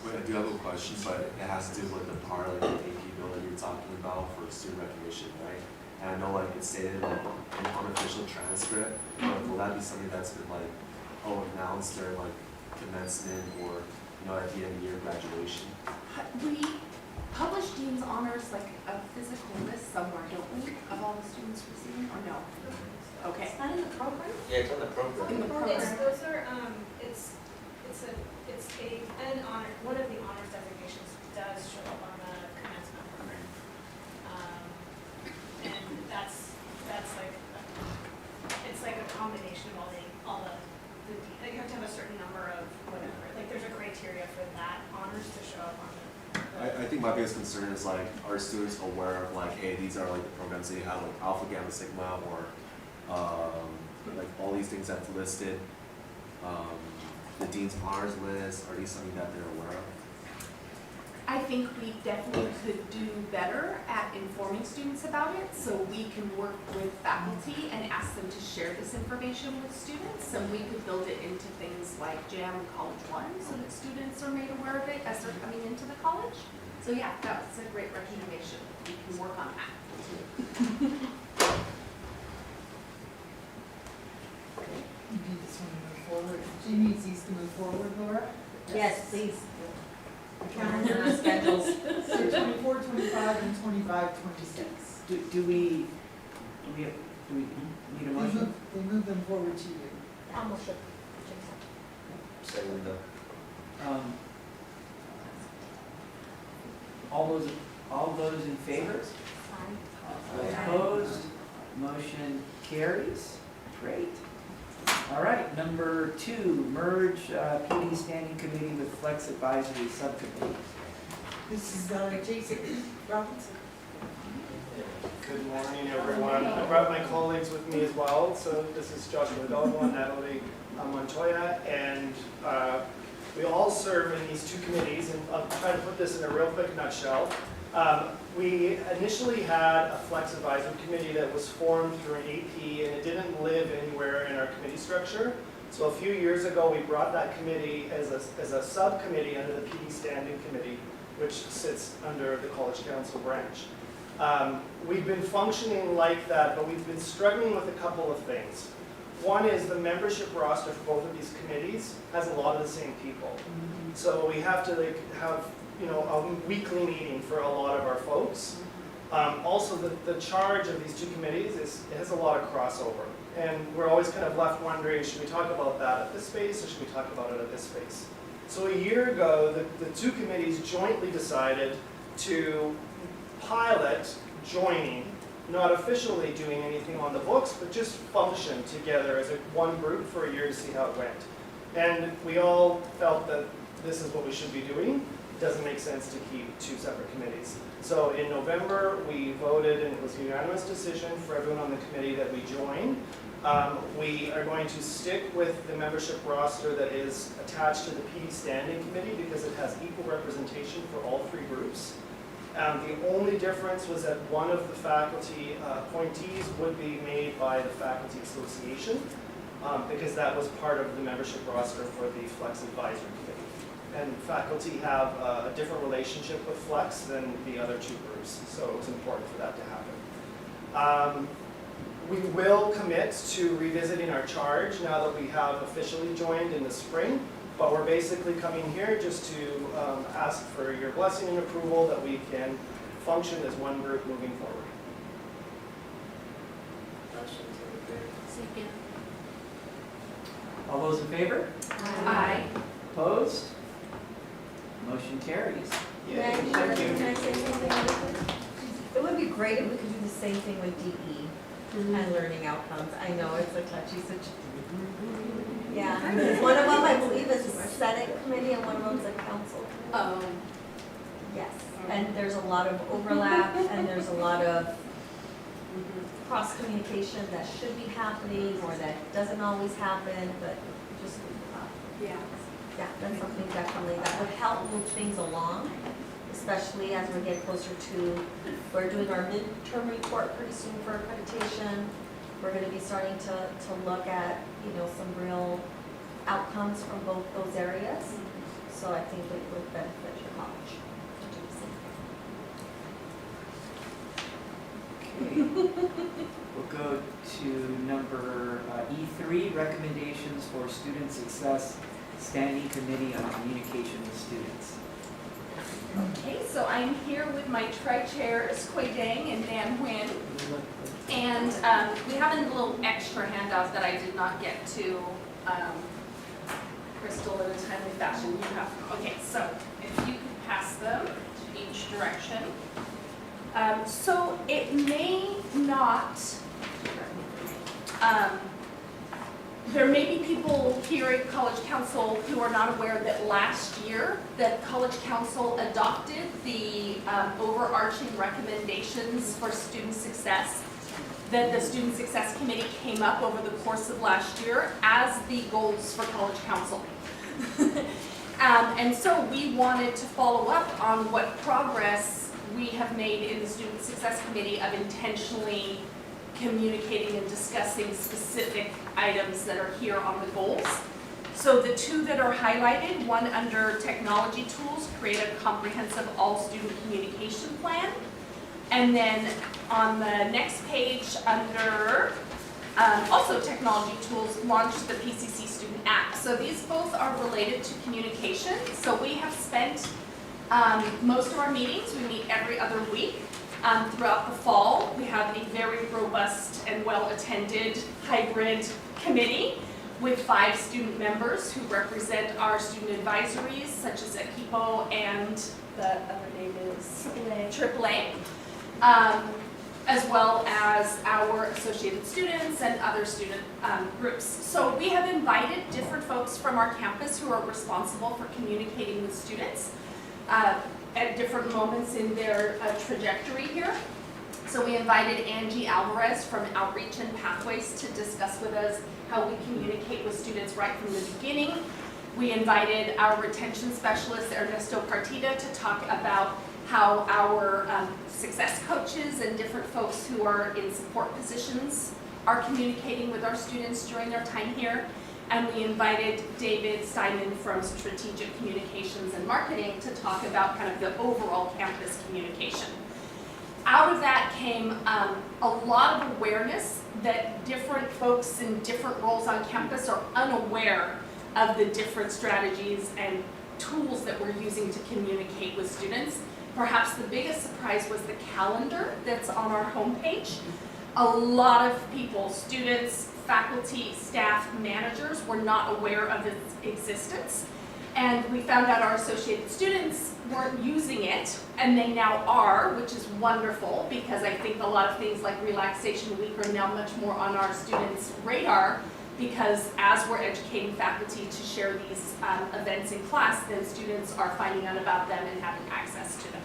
Wait, I do have a question, but it has to do with the part, like the AP bill that you're talking about for student recognition, right? And I know like it's stated like in unofficial transcript, but will that be something that's been like, announced during like commencement or, at the end of year graduation? We publish Dean's Honors like a physical list somewhere, don't we, of all the students receiving, or no? Okay. Is that in the program? Yeah, it's on the program. In the program. Those are, it's an honor, one of the honors designations does show up on the commencement program. And that's like, it's like a combination of all the, like you have to have a certain number of whatever, like there's a criteria for that honors to show up on the. I think my biggest concern is like, are students aware of like, hey, these are like the programs that you have, like Alpha, Gamma, Sigma, or like all these things that's listed, the Dean's Honors list, are these something that they're aware of? I think we definitely could do better at informing students about it, so we can work with faculty and ask them to share this information with students, so we could build it into things like JAM College One, so that students are made aware of it as they're coming into the college. So yeah, that's a great recommendation. We can work on that. You need this one to move forward. She needs these to move forward, Laura? Yes, please. The Calendar calendar, schedules. so 24, 25, and 25, 26. Do we need a motion? They move them forward to you. Almost should. Second All those in favor? Opposed? Motion carries. Great. All right, number 2, merge PD standing committee with flex advisory subcommittee. This is Jason Robinson. Good morning, everyone. I brought my colleagues with me as well. So this is Joshua Hidalgo and Natalie Montoya, and we all serve in these 2 committees, and I'll try to put this in a real quick nutshell. We initially had a Flex Advisory Committee that was formed through an AP, and it didn't live anywhere in our committee structure. So a few years ago, we brought that committee as a subcommittee under the PD Standing Committee, which sits under the College Council branch. We've been functioning like that, but we've been struggling with a couple of things. One is the membership roster for both of these committees has a lot of the same people. So we have to have a weekly meeting for a lot of our folks. Also, the charge of these 2 committees it has a lot of crossover. And we're always kind of left wondering, should we talk about that at this space or should we talk about it at this space? So a year ago, the 2 committees jointly decided to pilot joining, not officially doing anything on the books, but just function together as one group for a year to see how it went. And we all felt that this is what we should be doing. It doesn't make sense to keep 2 separate committees. So in November, we voted, and it was a unanimous decision for everyone on the committee that we join. We are going to stick with the membership roster that is attached to the PD Standing Committee because it has equal representation for all 3 groups. The only difference was that one of the faculty appointees would be made by the Faculty Association, because that was part of the membership roster for the Flex Advisory Committee. And faculty have a different relationship with Flex than the other two groups, so it was important for that to happen. We will commit to revisiting our charge now that we have officially joined in the spring, but we're basically coming here just to ask for your blessing and approval that we can function as one group moving forward. Motion to approve. Second. All those in favor? Aye. Opposed? Motion carries. Can I say something really quick? It would be great if we could do the same thing with DE and learning outcomes. I know it's a touchy situation. Yeah, one of them I believe is a Senate committee and one of them is a council. Oh. Yes, and there's a lot of overlap and there's a lot of cross communication that should be happening or that doesn't always happen, but just, Yeah. yeah, that's something definitely that would help move things along, especially as we get closer to, we're doing our midterm report pretty soon for accreditation. We're gonna be starting to look at, you know, some real outcomes from both those areas. So I think it would benefit your college to do the same. Okay. We'll go to number E3, recommendations for student success standing committee on communication with students. Okay, so I'm here with my tri-chairs, Kui Dang and Dan Nguyen. And we have a little extra handout that I did not get to Crystal in a timely fashion. You have, okay, so if you could pass them to each direction. So it may not, there may be people here at College Council who are not aware that last year that College Council adopted the overarching recommendations for student success that the Student Success Committee came up over the course of last year as the goals for College Council. And so we wanted to follow up on what progress we have made in the Student Success Committee of intentionally communicating and discussing specific items that are here on the goals. So the two that are highlighted, one under technology tools, create a comprehensive all-student communication plan. And then on the next page under also technology tools, launch the PCC student app. So these both are related to communication. So we have spent most of our meetings, we meet every other week. Throughout the fall, we have a very robust and well-attended hybrid committee with 5 student members who represent our student advisories, such as Equipo and the other name is AAA. As well as our associated students and other student groups. So we have invited different folks from our campus who are responsible for communicating with students at different moments in their trajectory here. So we invited Angie Alvarez from Outreach and Pathways to discuss with us how we communicate with students right from the beginning. We invited our retention specialist, Ernesto Partida, to talk about how our success coaches and different folks who are in support positions are communicating with our students during their time here. And we invited David Simon from Strategic Communications and Marketing to talk about kind of the overall campus communication. Out of that came a lot of awareness that different folks in different roles on campus are unaware of the different strategies and tools that we're using to communicate with students. Perhaps the biggest surprise was the calendar that's on our homepage. A lot of people, students, faculty, staff, managers were not aware of its existence. And we found out our associated students weren't using it, and they now are, which is wonderful because I think a lot of things like Relaxation Week are now much more on our students' radar because as we're educating faculty to share these events in class, then students are finding out about them and having access to them.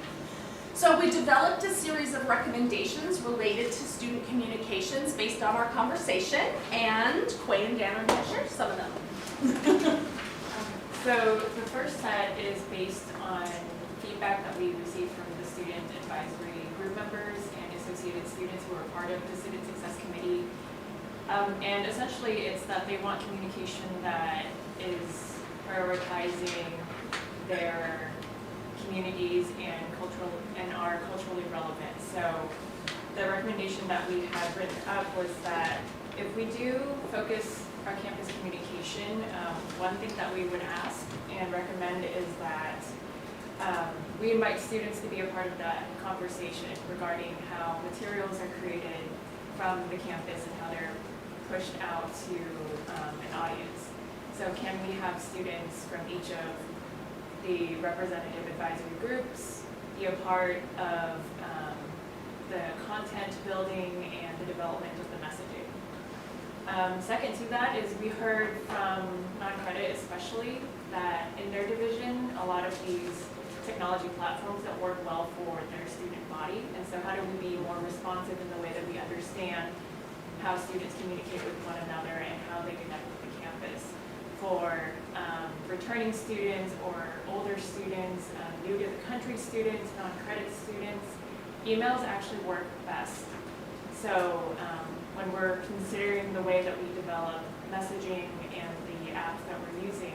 So we developed a series of recommendations related to student communications based on our conversation, and Quay and Dan are going to share some of them. So the first set is based on feedback that we received from the student advisory group members and associated students who are part of the Student Success Committee. And essentially, it's that they want communication that is prioritizing their communities and are culturally relevant. So the recommendation that we had written up was that if we do focus our campus communication, one thing that we would ask and recommend is that we invite students to be a part of that conversation regarding how materials are created from the campus and how they're pushed out to an audience. So can we have students from each of the representative advisory groups be a part of the content building and the development of the messaging? Second to that is we heard from non-credit especially that in their division, a lot of these technology platforms that work well for their student body. And so how do we be more responsive in the way that we understand how students communicate with one another and how they connect with the campus? For returning students or older students, new to the country students, non-credit students, emails actually work best. So when we're considering the way that we develop messaging and the apps that we're using,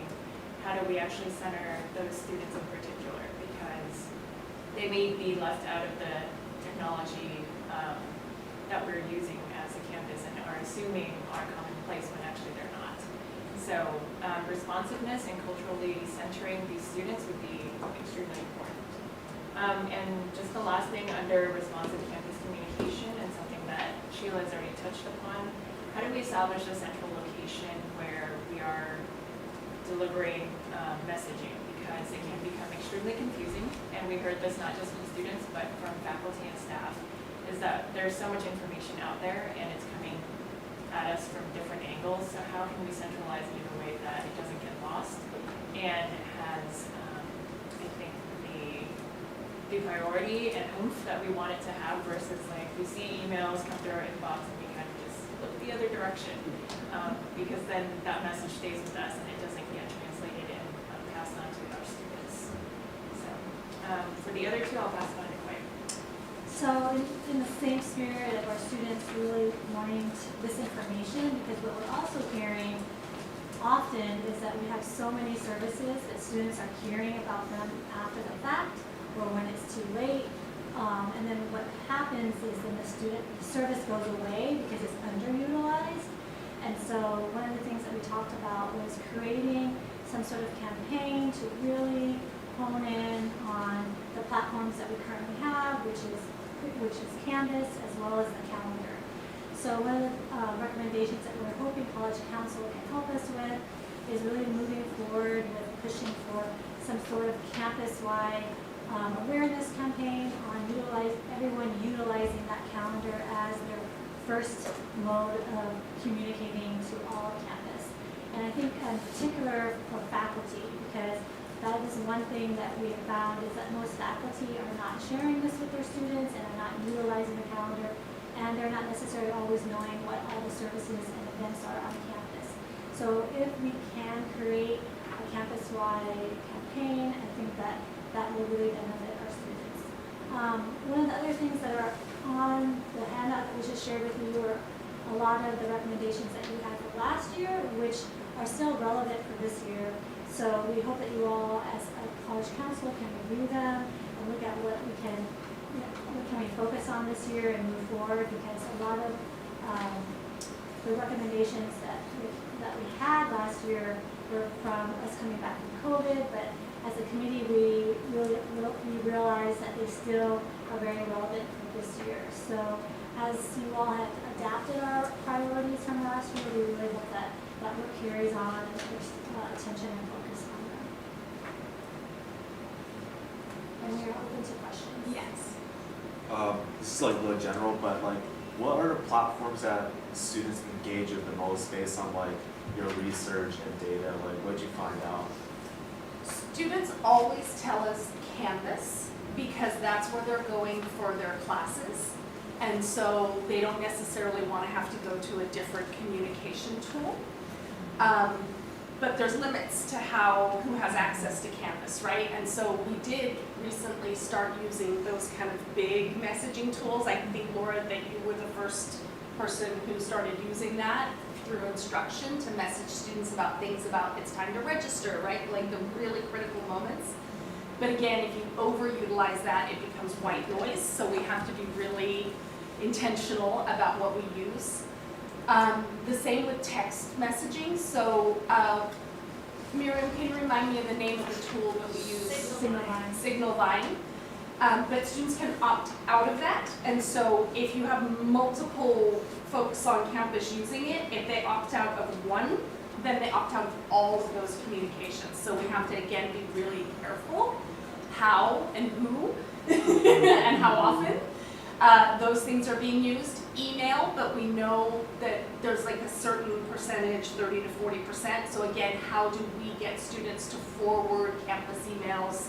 how do we actually center those students in particular? Because they may be left out of the technology that we're using as a campus and are assuming are commonplace when actually they're not. So responsiveness and culturally centering these students would be extremely important. And just the last thing under responsive campus communication, and something that Sheila has already touched upon, how do we establish a central location where we are delivering messaging? Because it can become extremely confusing, and we heard this not just from students, but from faculty and staff, is that there's so much information out there, and it's coming at us from different angles. So how can we centralize it in a way that it doesn't get lost and has, I think, the priority and oomph that we want it to have, versus like we see emails come through our inbox and we kind of just look the other direction, because then that message stays with us and it doesn't get translated and passed on to our students. So for the other two, I'll pass it on to Quay. So in the same spirit of our students really wanting this information, because what we're also hearing often is that we have so many services that students are hearing about them after the fact or when it's too late. And then what happens is then the service goes away because it's underutilized. And so one of the things that we talked about was creating some sort of campaign to really hone in on the platforms that we currently have, which is Canvas as well as the calendar. So one of the recommendations that we're hoping College Council can help us with is really moving forward with pushing for some sort of campus-wide awareness campaign on everyone utilizing that calendar as their first mode of communicating to all of campus. And I think in particular for faculty, because that is one thing that we have found is that most faculty are not sharing this with their students and are not utilizing the calendar, and they're not necessarily always knowing what all the services and events are on campus. So if we can create a campus-wide campaign, I think that will really benefit our students. One of the other things that are on the handout that we just shared with you are a lot of the recommendations that you had for last year, which are still relevant for this year. So we hope that you all, as a college council, can review them and look at what we can focus on this year and move forward, because a lot of the recommendations that we had last year were from us coming back from COVID, but as a committee, we realized that they still are very relevant for this year. So as you all have adapted our priorities from last year, we really hope that work carries on and there's attention and focus on them. And we are open to questions. Yes. This is like a little general, but like, what are the platforms that students engage with the most based on like your research and data? Like, what did you find out? Students always tell us Canvas because that's where they're going for their classes. And so they don't necessarily want to have to go to a different communication tool. but there's limits to who has access to Canvas, right? And so we did recently start using those kind of big messaging tools. I think, Laura, that you were the first person who started using that through instruction to message students about things about it's time to register, right? Like the really critical moments. But again, if you overutilize that, it becomes white noise, so we have to be really intentional about what we use. The same with text messaging. So, Miriam, can you remind me of the name of the tool that we use? Signalvine. But students can opt out of that. And so if you have multiple folks on campus using it, if they opt out of one, then they opt out of all of those communications. So we have to, again, be really careful how and who and how often those things are being used. Email, but we know that there's like a certain percentage, 30 to 40%. So again, how do we get students to forward campus emails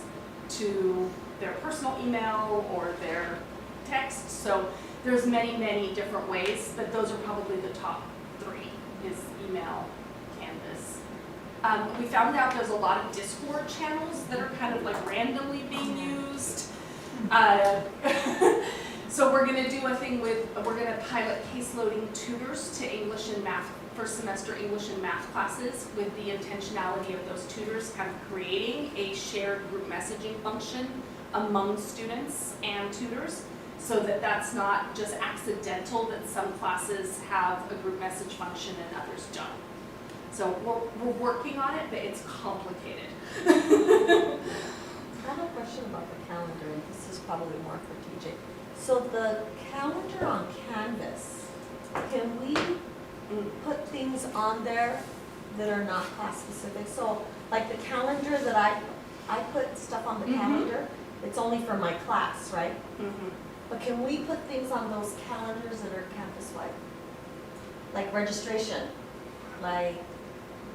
to their personal email or their text? So there's many, many different ways, but those are probably the top 3 is email, Canvas. We found out there's a lot of Discord channels that are kind of like randomly being used. So we're going to do a thing with, we're going to pilot case loading tutors to English and math, first semester English and math classes with the intentionality of those tutors kind of creating a shared group messaging function among students and tutors so that that's not just accidental that some classes have a group message function and others don't. So we're working on it, but it's complicated. I have a question about the calendar, and this is probably more for TJ. So the calendar on Canvas, can we put things on there that are not class specific? So like the calendar that I put stuff on the calendar, it's only for my class, right? But can we put things on those calendars that are campus-wide? Like registration, like...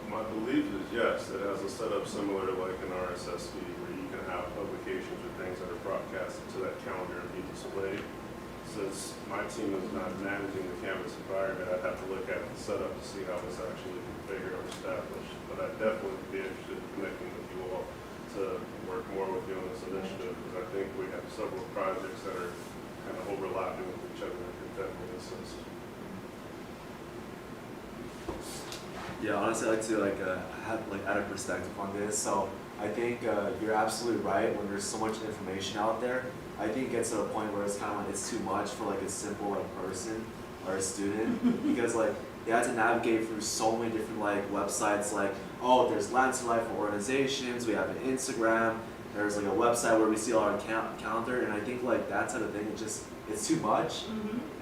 My belief is yes, it has a setup similar to like an RSS feed where you can have publications or things that are broadcasted to that calendar and be displayed. Since my team is not managing the Canvas environment, I'd have to look at the setup to see how it's actually configured or established. But I'd definitely be interested in connecting with you all to work more with you on this initiative, because I think we have several projects that are kind of overlapping with each other and could definitely assist. Yeah, honestly, I'd like to add a perspective on this. So I think you're absolutely right. When there's so much information out there, I think it gets to a point where it's kind of like it's too much for like a simple like person or a student because like they have to navigate through so many different like websites. Like, oh, there's Lancer Life for organizations. We have an Instagram. There's like a website where we see our calendar, and I think like that type of thing, it's too much.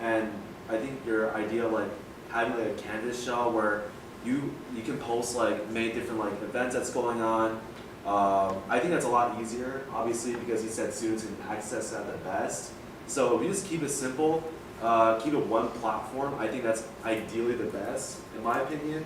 And I think your idea of like having like a Canvas shell where you can post like many different like events that's going on. I think that's a lot easier, obviously, because you said students can access that the best. So if we just keep it simple, keep it one platform, I think that's ideally the best, in my opinion.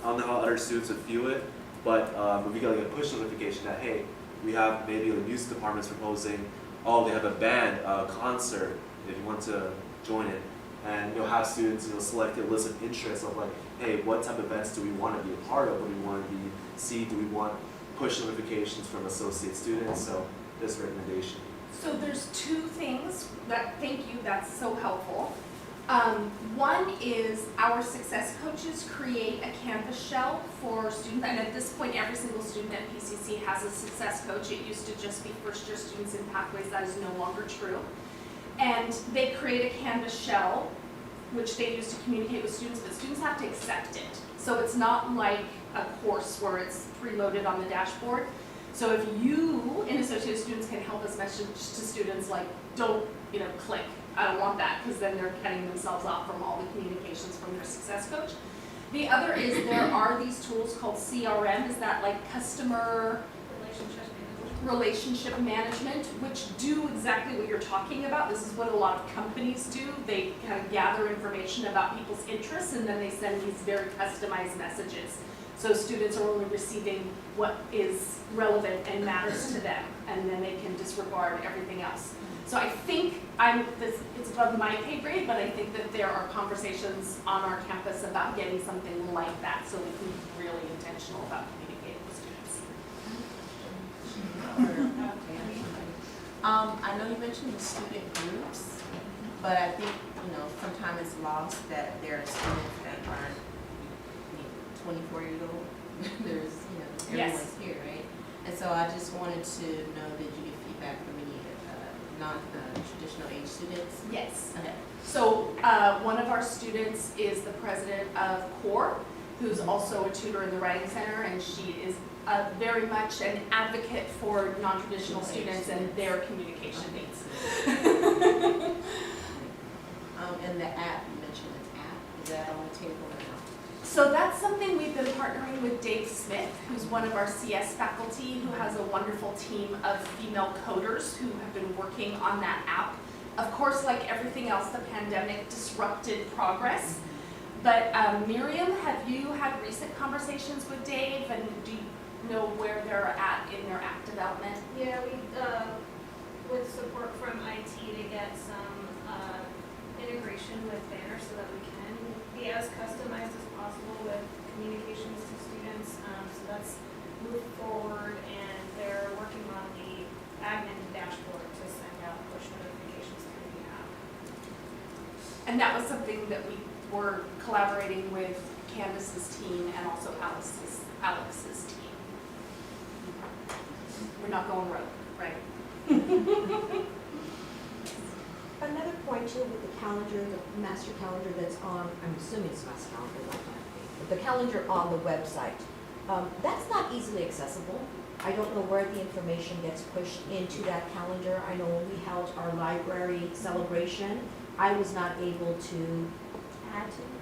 I don't know how other students would feel it, but if we get like a push notification that, hey, we have maybe the music department's proposing, oh, they have a band, concert, if you want to join it. And you'll have students, select a list of interests of like, hey, what type of events do we want to be a part of? What do we want to see? Do we want push notifications from associate students? So this recommendation. So there's 2 things that, thank you, that's so helpful. One is our success coaches create a Canvas shell for students, and at this point every single student at PCC has a success coach. It used to just be first year students in Pathways. That is no longer true. And they create a Canvas shell, which they use to communicate with students, but students have to accept it. So it's not like a course where it's preloaded on the dashboard. So if you, in associated students, can help us message to students like, don't, click, I don't want that, because then they're cutting themselves off from all the communications from their success coach. The other is there are these tools called CRM, is that like customer relationship management, which do exactly what you're talking about. This is what a lot of companies do. They kind of gather information about people's interests and then they send these very customized messages. So students are only receiving what is relevant and matters to them, and then they can disregard everything else. So I think it's above my pay grade, but I think that there are conversations on our campus about getting something like that, so we can be really intentional about communicating with students. I know you mentioned the student groups, but I think, sometimes it's lost that there are students that aren't 24 years old. There's, everyone's here, right? And so I just wanted to know, did you get feedback from any non-traditional age students? Yes. Okay. So one of our students is the president of CORE, who's also a tutor in the Writing Center, and she is very much an advocate for non-traditional students and their communication needs. And the app, you mentioned an app, is that on the table or not? So that's something we've been partnering with Dave Smith, who's one of our CS faculty, who has a wonderful team of female coders who have been working on that app. Of course, like everything else, the pandemic disrupted progress. But Miriam, have you had recent conversations with Dave, and do you know where they're at in their app development? Yeah, we, with support from IT to get some integration with Banner so that we can be as customized as possible with communications to students. So that's moved forward, and they're working on the admin dashboard to send out push notifications through the app. And that was something that we were collaborating with Candace's team and also Alex's team. We're not going rogue, right? Another point too with the calendar, the master calendar that's on, I'm assuming it's master calendar, not that, but the calendar on the website, that's not easily accessible. I don't know where the information gets pushed into that calendar. I know when we held our library celebration, I was not able to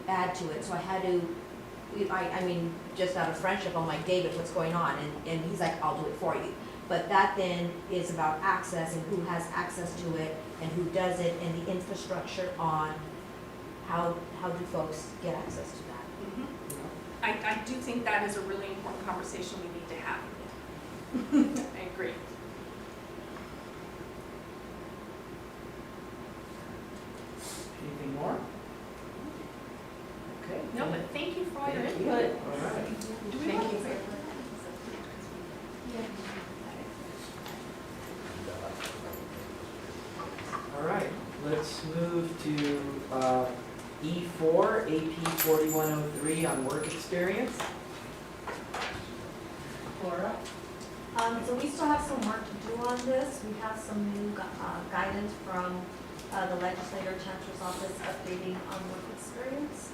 add to it, so I had to, I mean, just out of friendship, I'm like, David, what's going on? And he's like, I'll do it for you. But that then is about access and who has access to it and who does it, and the infrastructure on how do folks get access to that. Mm-hmm. I do think that is a really important conversation we need to have. I agree. Anything more? Okay. No, but thank you for all your Thank you. input. All right. Do we Thank want you. to- All right, let's move to E4, AP 4103 on work experience. Laura? So we still have some work to do on this. We have some new guidance from the legislator chancellor's office updating on work experience.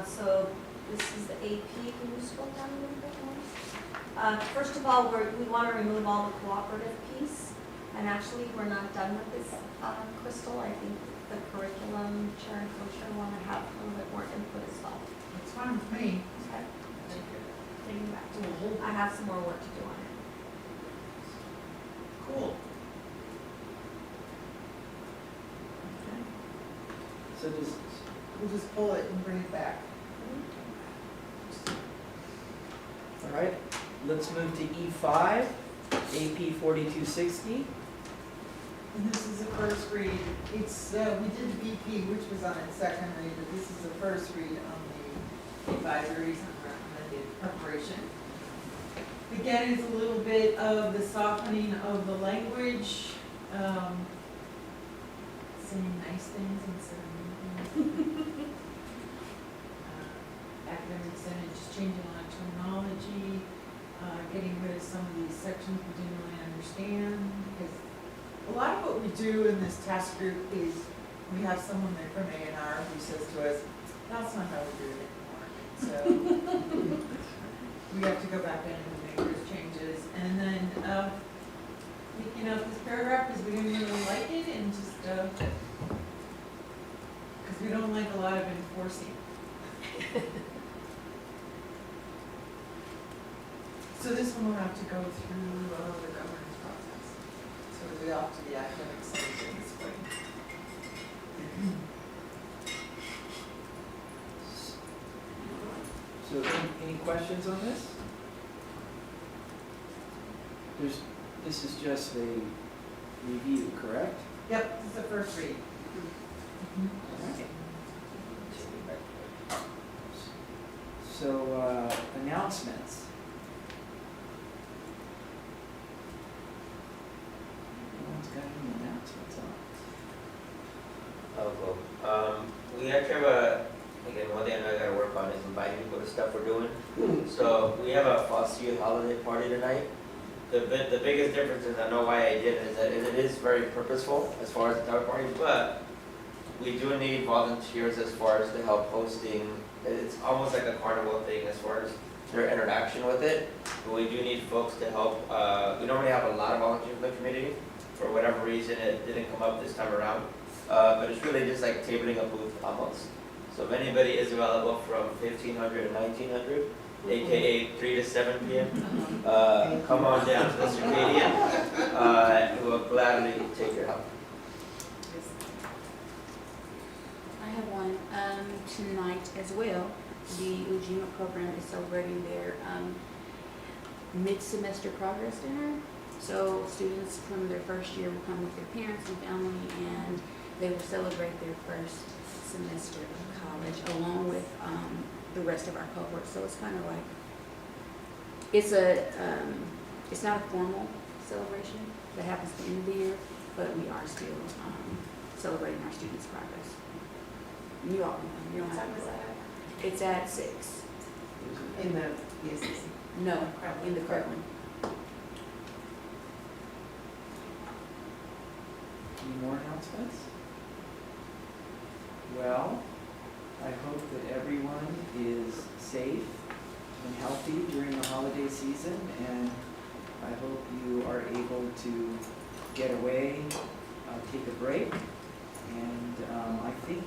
So this is the AP. Can you scroll down a little bit more? First of all, we want to remove all the cooperative piece. And actually, we're not done with this, Crystal. I think the curriculum chair and co-chair want to have a little bit more input as well. It's fine with me. Okay. Taking back to me. I have some more work to do on it. Cool. So does, We'll just pull it and bring it back. all right, let's move to E5, AP 4260. And this is the first read. It's, we did the BP, which was on its second read, but this is the first read on the advisories and recommended preparation. Again, it's a little bit of the softening of the language, saying nice things instead of mean things. Academic Senate, just changing a lot of terminology, getting rid of some of these sections we didn't really understand, because a lot of what we do in this task group is we have someone there from A&R who says to us, that's not how we do it anymore. So we have to go back in and make those changes. And then picking up this paragraph because we didn't really like it, and just because we don't like a lot of enforcing. So this one will have to go through the governance we'll be off to the academic center in the spring. So any questions on this? This is just a review, correct? Yep, this is the first read. Okay. So, announcements. No one's got any announcements on. Oh, well, we actually have a, again, one thing I know I gotta work on is inviting people to stuff we're doing. So we have a Foster Youth holiday party tonight. The biggest difference is, I know why I did it, is that it is very purposeful as far as the type of party, but we do need volunteers as far as to help hosting. It's almost like a carnival thing as far as their interaction with it. But we do need folks to help. We don't really have a lot of volunteers in the community. For whatever reason, it didn't come up this time around. But it's really just like tabling a booth almost. So if anybody is available from 1500 to 1900, aka 3 to 7 p.m., come on down to the Circadian. We will gladly take your help. I have one tonight as well. The Ujima program is celebrating their mid-semester progress dinner. So students from their first year will come with their parents and family, and they will celebrate their first semester of college along with the rest of our cohort. So it's kind of like, it's not a formal celebration that happens at the end of the year, but we are still celebrating our students' progress. You all know, you don't have to. It's at 6. In the ESCC. No, in the Kirkland. Any more announcements? Well, I hope that everyone is safe and healthy during the holiday season, and I hope you are able to get away, take a break, and I think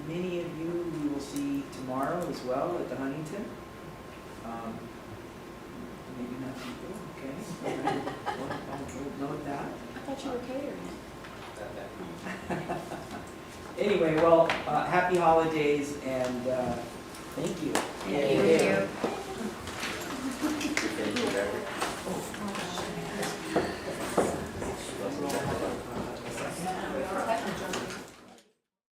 many of you we will see tomorrow as well at the Huntington. Maybe not people, okay? All right. We'll note that. I thought you were catering. Anyway, well, happy holidays and thank you. Thank you.